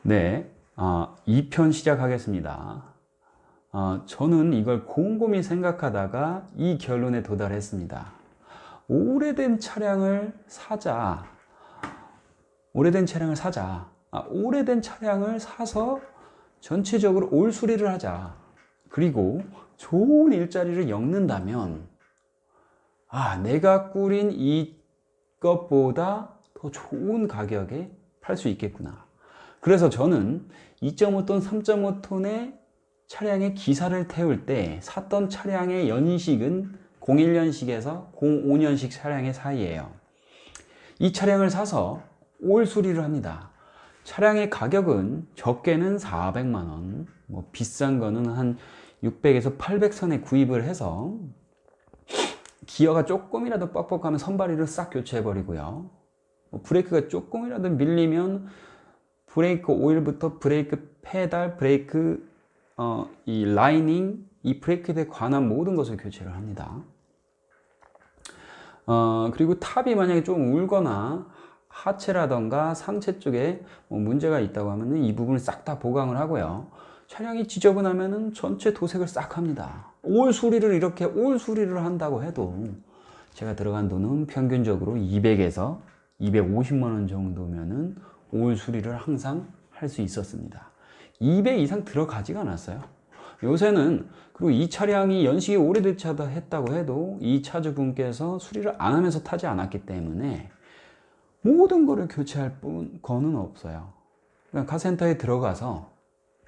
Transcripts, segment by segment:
네, 2편 시작하겠습니다. 저는 이걸 곰곰이 생각하다가 이 결론에 도달했습니다. 오래된 차량을 사자. 오래된 차량을 사서 전체적으로 올 수리를 하자. 그리고 좋은 일자리를 엮는다면, 내가 꾸린 이것보다 더 좋은 가격에 팔 수 있겠구나. 그래서 저는 2.5톤, 3.5톤의 차량의 기사를 태울 때 샀던 차량의 연식은 01년식에서 05년식 차량의 사이예요. 이 차량을 사서 올 수리를 합니다. 차량의 가격은 적게는 400만원, 비싼 거는 한 600에서 800선에 구입을 해서 기어가 조금이라도 뻑뻑하면 선발이를 싹 교체해 버리고요. 브레이크가 조금이라도 밀리면 브레이크 오일부터 브레이크 페달, 브레이크 이 라이닝, 이 브레이크에 관한 모든 것을 교체를 합니다. 그리고 탑이 만약에 좀 울거나 하체라던가 상체 쪽에 문제가 있다고 하면 이 부분을 싹 다 보강을 하고요. 차량이 지저분하면 전체 도색을 싹 합니다. 올 수리를 한다고 해도 제가 들어간 돈은 평균적으로 200에서 250만 원 정도면은 올 수리를 항상 할 수 있었습니다. 200 이상 들어가지가 않았어요. 요새는, 그리고 이 차량이 연식이 오래됐다 했다고 해도 이 차주분께서 수리를 안 하면서 타지 않았기 때문에 모든 거를 교체할 거는 없어요. 그냥 카센터에 들어가서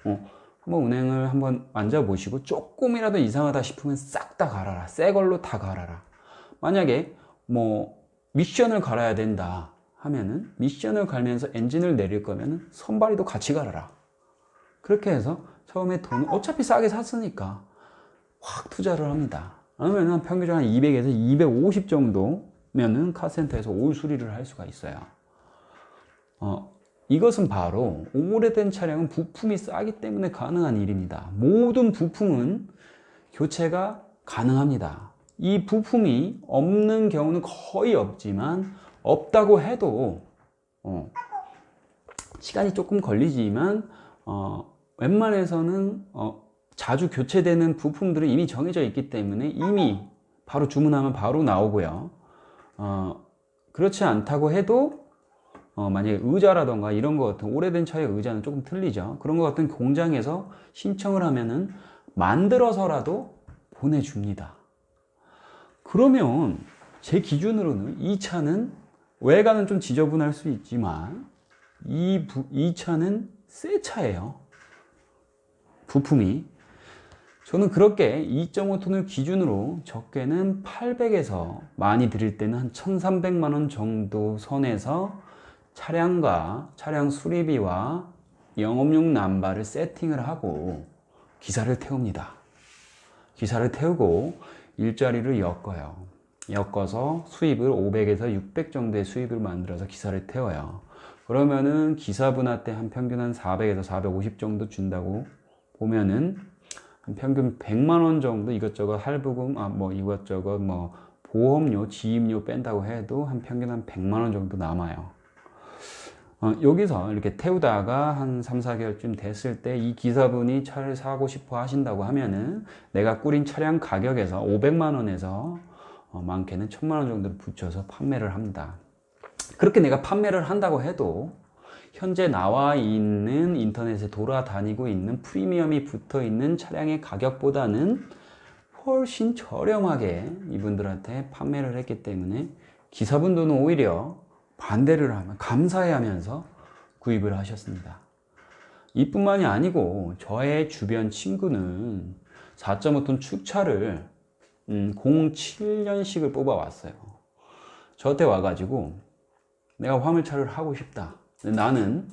한번 운행을 한번 앉아보시고 조금이라도 이상하다 싶으면 싹 다 갈아라. 새 걸로 다 갈아라. 만약에 미션을 갈아야 된다 하면은 미션을 갈면서 엔진을 내릴 거면은 선발이도 같이 갈아라. 그렇게 해서 처음에 돈은 어차피 싸게 샀으니까 확 투자를 합니다. 그러면 평균 한 200에서 250 정도면은 카센터에서 올 수리를 할 수가 있어요. 이것은 바로 오래된 차량은 부품이 싸기 때문에 가능한 일입니다. 모든 부품은 교체가 가능합니다. 이 부품이 없는 경우는 거의 없지만, 없다고 해도 시간이 조금 걸리지만 웬만해서는 자주 교체되는 부품들은 이미 정해져 있기 때문에 이미 바로 주문하면 바로 나오고요. 그렇지 않다고 해도 만약에 의자라던가 이런 것 같은 오래된 차의 의자는 조금 틀리죠. 그런 것 같은 공장에서 신청을 하면은 만들어서라도 보내줍니다. 그러면 제 기준으로는 이 차는 외관은 좀 지저분할 수 있지만 이 차는 새 차예요. 부품이. 저는 그렇게 2.5톤을 기준으로 적게는 800에서 많이 드릴 때는 한 1300만 원 정도 선에서 차량과 차량 수리비와 영업용 남바를 세팅을 하고 기사를 태웁니다. 기사를 태우고 일자리를 엮어서 수입을 500에서 600 정도의 수입을 만들어서 기사를 태워요. 그러면은 기사분한테 한 평균 한 400에서 450 정도 준다고 보면은 한 평균 100만 원 정도 이것저것 할부금, 이것저것 보험료, 지입료 뺀다고 해도 한 평균 한 100만 원 정도 남아요. 여기서 이렇게 태우다가 한 3, 4개월쯤 됐을 때 이 기사분이 차를 사고 싶어 하신다고 하면은 내가 꾸린 차량 가격에서 500만 원에서 많게는 1000만 원 정도를 붙여서 판매를 합니다. 그렇게 내가 판매를 한다고 해도 현재 나와 있는 인터넷에 돌아다니고 있는 프리미엄이 붙어 있는 차량의 가격보다는 훨씬 저렴하게 이분들한테 판매를 했기 때문에 기사분들은 오히려 반대를 하면 감사해 하면서 구입을 하셨습니다. 이뿐만이 아니고 저의 주변 친구는 4.5톤 축차를 07년식을 뽑아왔어요. 저한테 와가지고 내가 화물차를 하고 싶다. 근데 나는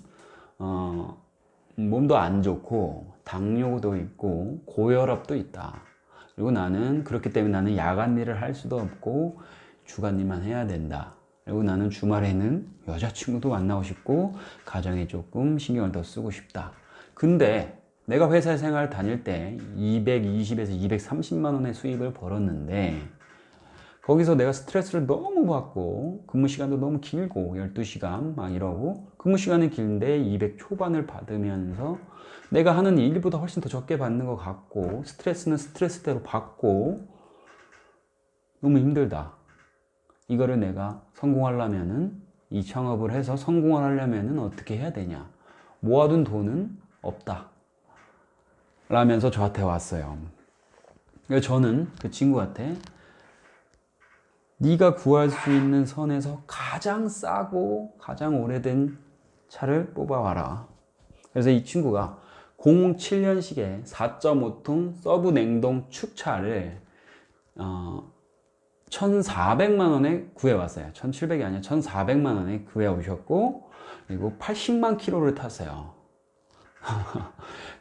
몸도 안 좋고 당뇨도 있고 고혈압도 있다. 그리고 나는 그렇기 때문에 나는 야간 일을 할 수도 없고 주간 일만 해야 된다. 그리고 나는 주말에는 여자친구도 만나고 싶고 가정에 조금 신경을 더 쓰고 싶다. 근데 내가 회사 생활 다닐 때 220에서 230만 원의 수입을 벌었는데 거기서 내가 스트레스를 너무 받고 근무 시간도 너무 길고 12시간 막 이러고 근무 시간이 길는데 200 초반을 받으면서 내가 하는 일보다 훨씬 더 적게 받는 것 같고 스트레스는 스트레스대로 받고 너무 힘들다. 이거를 내가 성공하려면은 이 창업을 해서 성공을 하려면은 어떻게 해야 되냐. 모아둔 돈은 없다. 라면서 저한테 왔어요. 그래서 저는 그 친구한테 네가 구할 수 있는 선에서 가장 싸고 가장 오래된 차를 뽑아와라. 그래서 이 친구가 07년식의 4.5톤 서브 냉동 축차를 1,400만 원에 구해왔어요. 1,700이 아니라 1,400만 원에 구해오셨고 그리고 80만 킬로를 탔어요.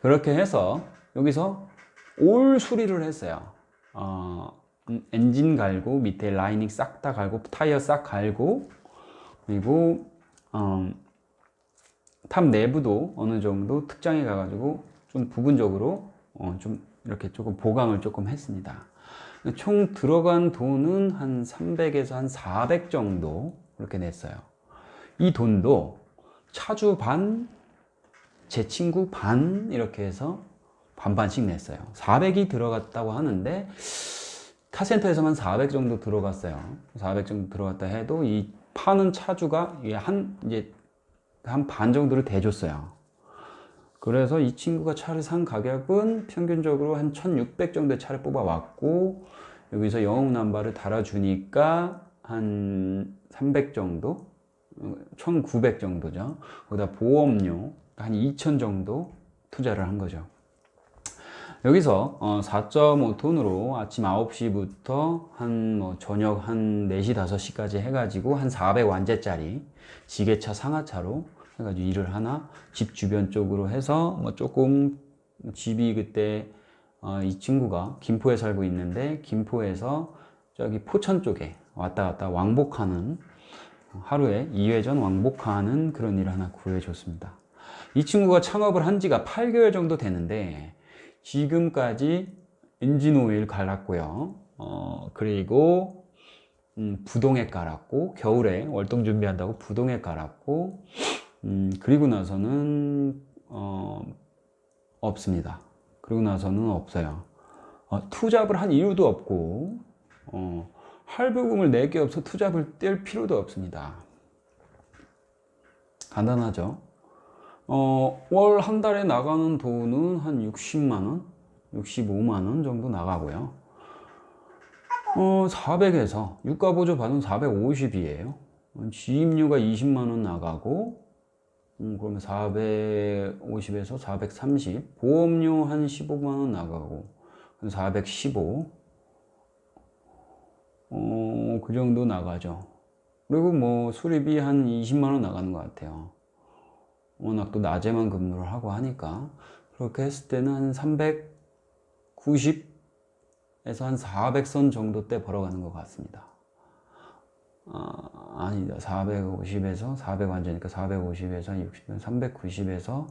그렇게 해서 여기서 올 수리를 했어요. 엔진 갈고 밑에 라이닝 싹 다 갈고 타이어 싹 갈고 그리고 탑 내부도 어느 정도 특장해 가지고 좀 부분적으로 좀 이렇게 조금 보강을 조금 했습니다. 총 들어간 돈은 한 300에서 한 400 정도 이렇게 냈어요. 이 돈도 차주 반, 제 친구 반 이렇게 해서 반반씩 냈어요. 400이 들어갔다고 하는데 카센터에서만 400 정도 들어갔어요. 400 정도 들어갔다 해도 이 파는 차주가 이제 한 반 정도를 대줬어요. 그래서 이 친구가 차를 산 가격은 평균적으로 한 1,600 정도의 차를 뽑아왔고 여기서 영업 남바를 달아주니까 한 300 정도, 1,900 정도죠. 거기다 보험료 한 2,000 정도 투자를 한 거죠. 여기서 4.5톤으로 아침 9시부터 한 저녁 한 4시, 5시까지 해가지고 한 400완제짜리 지게차 상하차로 해가지고 일을 하나 집 주변 쪽으로 해서 조금 집이 그때 이 친구가 김포에 살고 있는데 김포에서 저기 포천 쪽에 왔다 갔다 왕복하는 하루에 2회전 왕복하는 그런 일을 하나 구해줬습니다. 이 친구가 창업을 한 지가 8개월 정도 되는데 지금까지 엔진 오일 갈았고요. 그리고 부동액 갈았고 겨울에 월동 준비한다고 부동액 갈았고 그리고 나서는 없습니다. 그리고 나서는 없어요. 투잡을 한 이유도 없고 할부금을 낼 게 없어 투잡을 뗄 필요도 없습니다. 간단하죠. 월 한 달에 나가는 돈은 한 60만원, 65만원 정도 나가고요. 400에서 유가보조 받은 450이에요. 지입료가 20만원 나가고, 그러면 450에서 430, 보험료 한 15만원 나가고, 415, 그 정도 나가죠. 그리고 뭐 수리비 한 20만원 나가는 것 같아요. 워낙 또 낮에만 근무를 하고 하니까 그렇게 했을 때는 한 390에서 한 400선 정도 때 벌어가는 것 같습니다. 아니다. 450에서 400 완전이니까 450에서 60, 390에서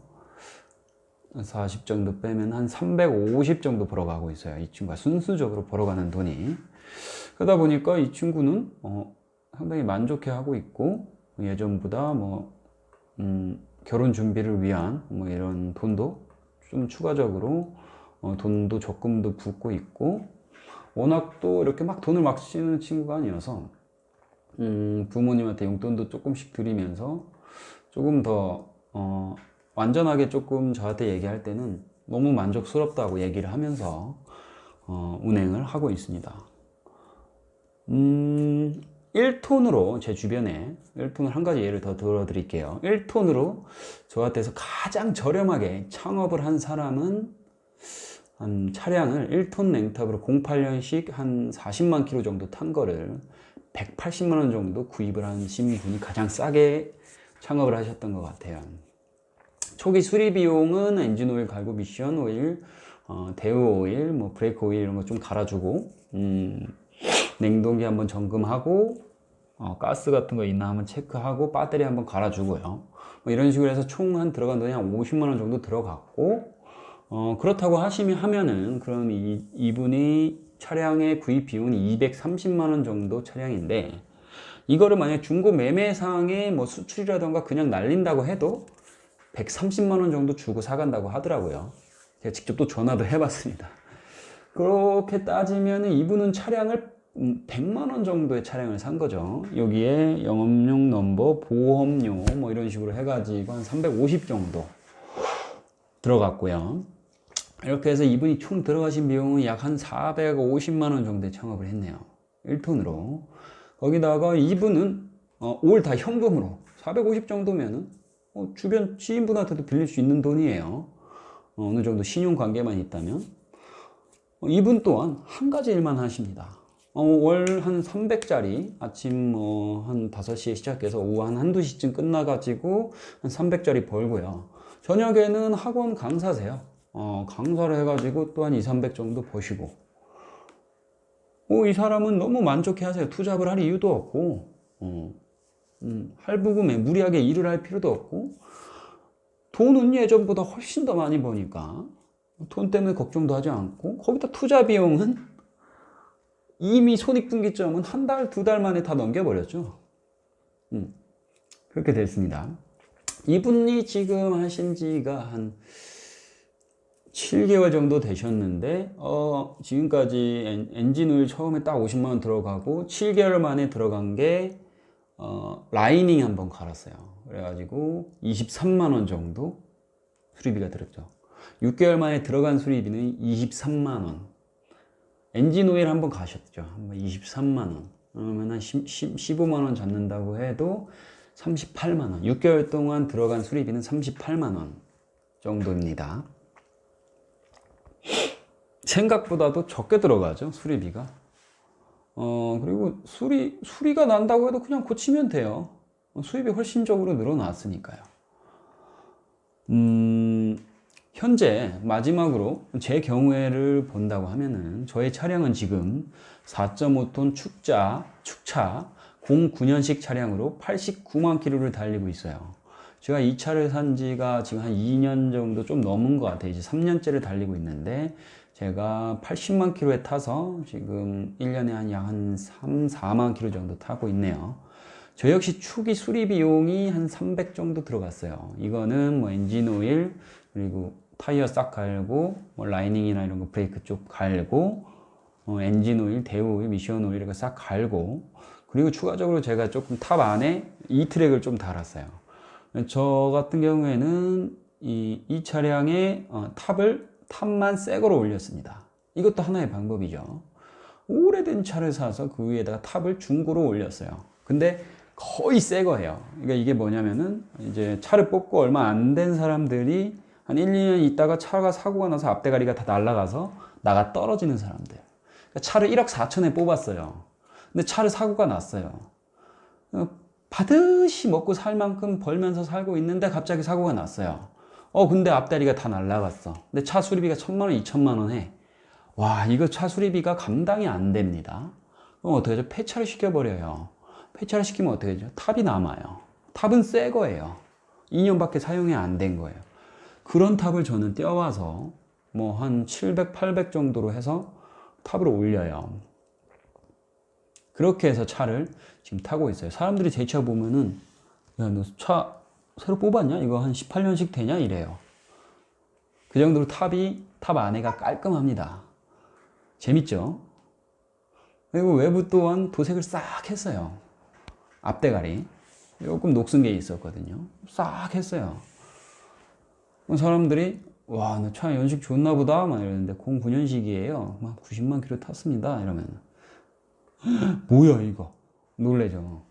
40 정도 빼면 한 350 정도 벌어가고 있어요. 이 친구가 순수적으로 벌어가는 돈이. 그러다 보니까 이 친구는 상당히 만족해하고 있고 예전보다 결혼 준비를 위한 이런 돈도 좀 추가적으로 돈도 적금도 붓고 있고 워낙 또 이렇게 막 돈을 막 쓰는 친구가 아니어서 부모님한테 용돈도 조금씩 드리면서 조금 더 완전하게 조금 저한테 얘기할 때는 너무 만족스럽다고 얘기를 하면서 운행을 하고 있습니다. 1톤으로 제 주변에 1톤을 한 가지 예를 더 들어드릴게요. 1톤으로 저한테서 가장 저렴하게 창업을 한 사람은 한 차량을 1톤 냉탑으로 08년식 한 40만 킬로 정도 탄 거를 180만 원 정도 구입을 하신 분이 가장 싸게 창업을 하셨던 것 같아요. 초기 수리 비용은 엔진 오일 갈고 미션 오일, 대우 오일, 브레이크 오일 이런 거 좀 갈아주고 냉동기 한번 점검하고 가스 같은 거 있나 한번 체크하고 배터리 한번 갈아주고요. 이런 식으로 해서 총 한 들어간 돈이 한 50만 원 정도 들어갔고 그렇다고 하면은 그럼 이분이 차량의 구입 비용이 230만 원 정도 차량인데, 이거를 만약 중고 매매상에 뭐 수출이라던가 그냥 날린다고 해도 130만 원 정도 주고 사간다고 하더라고요. 제가 직접 또 전화도 해봤습니다. 그렇게 따지면 이분은 차량을 100만 원 정도의 차량을 산 거죠. 여기에 영업용 넘버, 보험료 뭐 이런 식으로 해가지고 한 350 정도 들어갔고요. 이렇게 해서 이분이 총 들어가신 비용은 약 한 450만 원 정도에 창업을 했네요. 1톤으로. 거기다가 이분은 올 다 현금으로 450 정도면은 주변 지인분한테도 빌릴 수 있는 돈이에요. 어느 정도 신용 관계만 있다면. 이분 또한 한 가지 일만 하십니다. 월 한 300짜리 아침 한 5시에 시작해서 오후 한 1~2시쯤 끝나가지고 한 300짜리 벌고요. 저녁에는 학원 강사세요. 강사를 해가지고 또 한 200~300 정도 버시고. 이 사람은 너무 만족해 하세요. 투잡을 할 이유도 없고, 할부금에 무리하게 일을 할 필요도 없고, 돈은 예전보다 훨씬 더 많이 버니까, 돈 때문에 걱정도 하지 않고, 거기다 투자 비용은 이미 손익분기점은 한 달, 2달 만에 다 넘겨버렸죠. 그렇게 됐습니다. 이분이 지금 하신 지가 한 7개월 정도 되셨는데, 지금까지 엔진오일 처음에 딱 50만 원 들어가고, 7개월 만에 들어간 게, 라이닝 한번 갈았어요. 그래가지고 23만 원 정도 수리비가 들었죠. 6개월 만에 들어간 수리비는 23만 원. 엔진오일 한번 가셨죠. 한번 23만 원. 그러면 한 15만 원 잡는다고 해도 38만 원. 6개월 동안 들어간 수리비는 38만 원 정도입니다. 생각보다도 적게 들어가죠, 수리비가. 그리고 수리가 난다고 해도 그냥 고치면 돼요. 수입이 훨씬 적으로 늘어났으니까요. 현재 마지막으로 제 경우에를 본다고 하면은 저의 차량은 지금 4.5톤 축차 09년식 차량으로 89만 킬로를 달리고 있어요. 제가 이 차를 산 지가 지금 한 2년 정도 좀 넘은 것 같아요. 이제 3년째를 달리고 있는데, 제가 80만 킬로에 타서 지금 1년에 한 3~4만 킬로 정도 타고 있네요. 저 역시 초기 수리 비용이 한 300 정도 들어갔어요. 이거는 뭐 엔진 오일, 그리고 타이어 싹 갈고, 뭐 라이닝이나 이런 거 브레이크 쪽 갈고, 엔진 오일, 대우 오일, 미션 오일 이런 거 싹 갈고, 그리고 추가적으로 제가 조금 탑 안에 E-트랙을 좀 달았어요. 저 같은 경우에는 이 차량의 탑만 새 거로 올렸습니다. 이것도 하나의 방법이죠. 오래된 차를 사서 그 위에다가 탑을 중고로 올렸어요. 근데 거의 새 거예요. 그러니까 이게 뭐냐면은 이제 차를 뽑고 얼마 안 된 사람들이 한 1~2년 있다가 차가 사고가 나서 앞대가리가 다 날아가서 나가 떨어지는 사람들. 그러니까 차를 1억 4천에 뽑았어요. 근데 차를 사고가 났어요. 바듯이 먹고 살 만큼 벌면서 살고 있는데 갑자기 사고가 났어요. 근데 앞다리가 다 날라갔어. 근데 차 수리비가 1,000만 원, 2천만 원 해. 와, 이거 차 수리비가 감당이 안 됩니다. 그럼 어떻게 하죠? 폐차를 시켜버려요. 폐차를 시키면 어떻게 하죠? 탑이 남아요. 탑은 새 거예요. 2년밖에 사용이 안 된 거예요. 그런 탑을 저는 떼어와서 뭐 한 700, 800 정도로 해서 탑으로 올려요. 그렇게 해서 차를 지금 타고 있어요. 사람들이 제 차 보면은, 야, 너 차 새로 뽑았냐? 이거 한 18년씩 되냐? 이래요. 그 정도로 탑 안에가 깔끔합니다. 재밌죠? 그리고 외부 또한 도색을 싹 했어요. 앞대가리. 조금 녹슨 게 있었거든요. 싹 했어요. 사람들이, 와, 너 차 연식 좋나 보다? 막 이러는데, 09년식이에요. 막 90만 킬로 탔습니다. 이러면. 뭐야, 이거? 놀래죠.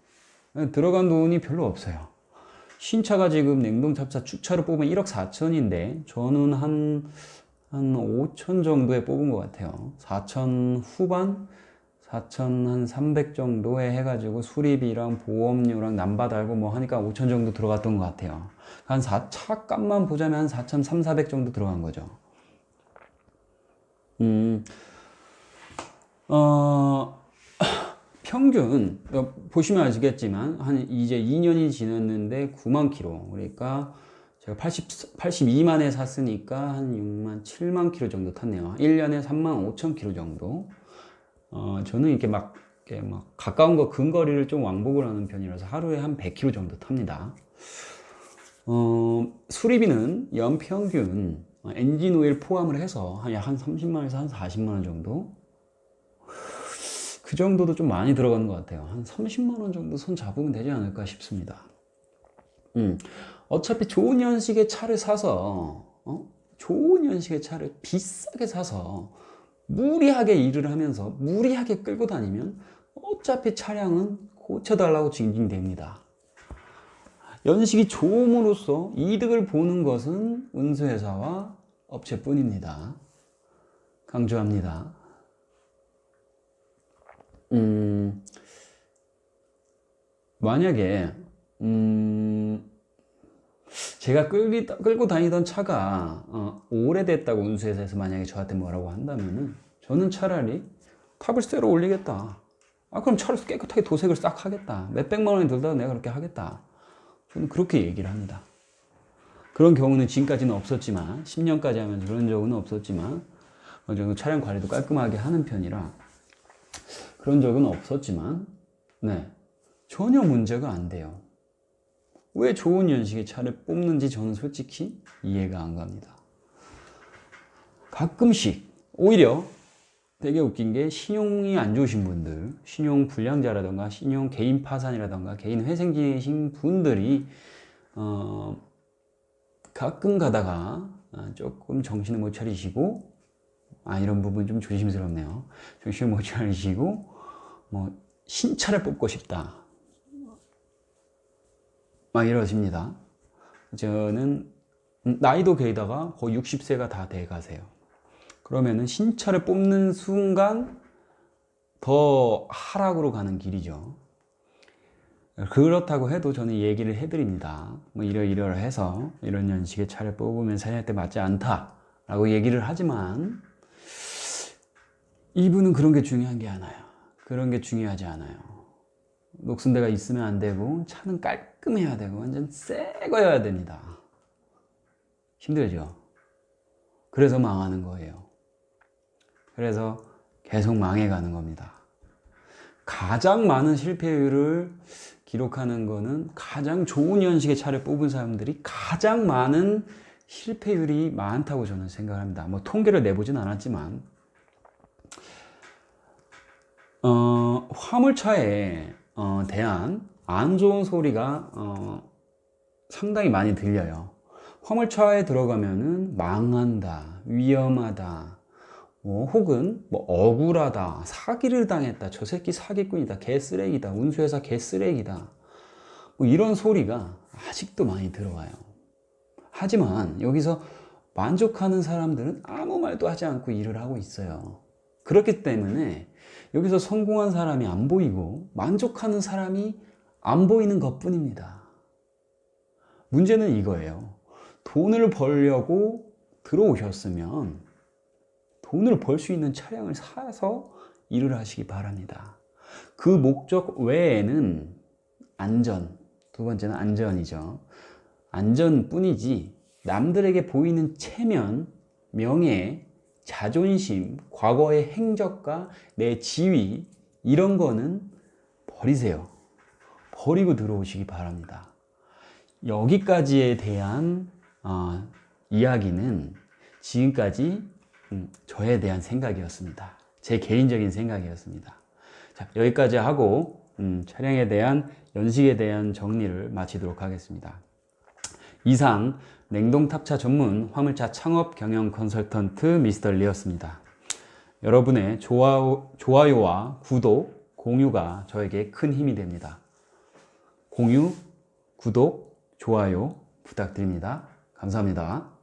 들어간 돈이 별로 없어요. 신차가 지금 냉동탑차 축차로 뽑으면 1억 4천인데, 저는 한 5천 정도에 뽑은 것 같아요. 4천 후반? 4천 한 300 정도에 해가지고 수리비랑 보험료랑 남바 달고 뭐 하니까 5천 정도 들어갔던 것 같아요. 한 차 값만 보자면 한 4천 300~400 정도 들어간 거죠. 평균 보시면 아시겠지만 한 이제 2년이 지났는데 9만 킬로, 그러니까 제가 82만에 샀으니까 한 6만 7만 킬로 정도 탔네요. 1년에 3만 5천 킬로 정도. 저는 이렇게 막 가까운 거 근거리를 좀 왕복을 하는 편이라서 하루에 한 100km 정도 탑니다. 수리비는 연평균 엔진 오일 포함을 해서 한 30만원에서 한 40만원 정도? 그 정도도 좀 많이 들어가는 것 같아요. 한 30만원 정도 손 잡으면 되지 않을까 싶습니다. 어차피 좋은 연식의 차를 사서, 좋은 연식의 차를 비싸게 사서 무리하게 일을 하면서 무리하게 끌고 다니면 어차피 차량은 고쳐달라고 징징댑니다. 연식이 좋음으로써 이득을 보는 것은 운수회사와 업체뿐입니다. 강조합니다. 만약에 제가 끌고 다니던 차가 오래됐다고 운수회사에서 만약에 저한테 뭐라고 한다면은 저는 차라리 탑을 새로 올리겠다. 그럼 차를 깨끗하게 도색을 싹 하겠다. 몇백만 원이 들더라도 내가 그렇게 하겠다. 저는 그렇게 얘기를 합니다. 그런 경우는 지금까지는 없었지만 10년까지 하면서 그런 적은 없었지만 어느 정도 차량 관리도 깔끔하게 하는 편이라 그런 적은 없었지만 네, 전혀 문제가 안 돼요. 왜 좋은 연식의 차를 뽑는지 저는 솔직히 이해가 안 갑니다. 가끔씩 오히려 되게 웃긴 게 신용이 안 좋으신 분들, 신용 불량자라던가 신용 개인 파산이라던가 개인 회생지신 분들이 가끔 가다가 조금 정신을 못 차리시고 이런 부분 좀 조심스럽네요. 정신을 못 차리시고 뭐 신차를 뽑고 싶다 막 이러십니다. 저는 나이도 게다가 거의 60세가 다 돼 가세요. 그러면은 신차를 뽑는 순간 더 하락으로 가는 길이죠. 그렇다고 해도 저는 얘기를 해드립니다. 뭐 이러이러해서 이런 연식의 차를 뽑으면 사장한테 맞지 않다라고 얘기를 하지만 이분은 그런 게 중요한 게 않아요. 그런 게 중요하지 않아요. 녹슨데가 있으면 안 되고 차는 깔끔해야 되고 완전 새 거여야 됩니다. 힘들죠. 그래서 망하는 거예요. 그래서 계속 망해가는 겁니다. 가장 많은 실패율을 기록하는 거는 가장 좋은 연식의 차를 뽑은 사람들이 가장 많은 실패율이 많다고 저는 생각합니다. 뭐 통계를 내보진 않았지만 화물차에 대한 안 좋은 소리가 상당히 많이 들려요. 화물차에 들어가면은 망한다, 위험하다, 혹은 뭐 억울하다, 사기를 당했다, 저 새끼 사기꾼이다, 개쓰레기다, 운수회사 개쓰레기다, 뭐 이런 소리가 아직도 많이 들어와요. 하지만 여기서 만족하는 사람들은 아무 말도 하지 않고 일을 하고 있어요. 그렇기 때문에 여기서 성공한 사람이 안 보이고 만족하는 사람이 안 보이는 것뿐입니다. 문제는 이거예요. 돈을 벌려고 들어오셨으면 돈을 벌 수 있는 차량을 사서 일을 하시기 바랍니다. 그 목적 외에는 안전, 두 번째는 안전이죠. 안전뿐이지 남들에게 보이는 체면, 명예, 자존심, 과거의 행적과 내 지위 이런 거는 버리세요. 버리고 들어오시기 바랍니다. 여기까지에 대한 이야기는 지금까지 저에 대한 생각이었습니다. 제 개인적인 생각이었습니다. 자, 여기까지 하고 차량에 대한 연식에 대한 정리를 마치도록 하겠습니다. 이상 냉동탑차 전문 화물차 창업 경영 컨설턴트 미스터 리였습니다. 여러분의 좋아요와 구독, 공유가 저에게 큰 힘이 됩니다. 공유, 구독, 좋아요 부탁드립니다. 감사합니다.